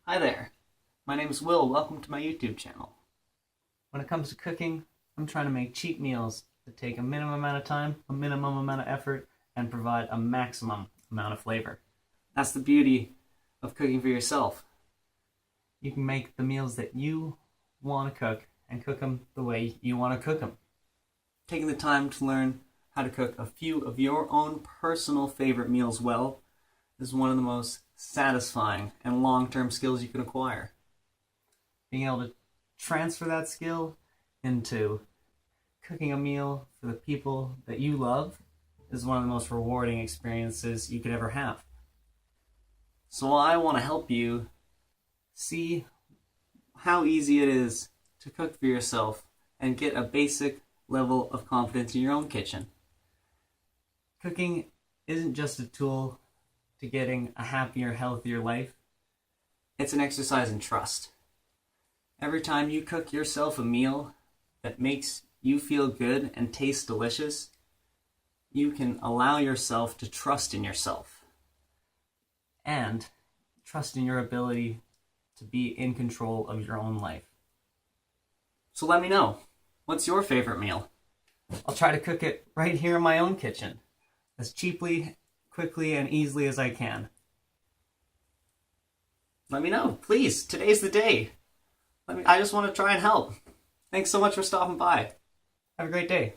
Hi there, my name is Will. Welcome to my YouTube channel. When it comes to cooking, I'm trying to make cheap meals that take a minimum amount of time, a minimum amount of effort, and provide a maximum amount of flavor. That's the beauty of cooking for yourself. You can make the meals that you want to cook and cook them the way you want to cook them. Taking the time to learn how to cook a few of your own personal favorite meals well is one of the most satisfying and long-term skills you can acquire. Being able to transfer that skill into cooking a meal for the people that you love is one of the most rewarding experiences you could ever have. So I want to help you see how easy it is to cook for yourself and get a basic level of confidence in your own kitchen. Cooking isn't just a tool to getting a happier, healthier life. It's an exercise in trust. Every time you cook yourself a meal that makes you feel good and tastes delicious, you can allow yourself to trust in yourself and trust in your ability to be in control of your own life. So let me know, what's your favorite meal? I'll try to cook it right here in my own kitchen, as cheaply, quickly, and easily as I can. Let me know, please. Today's the day. I just want to try and help. Thanks so much for stopping by. Have a great day.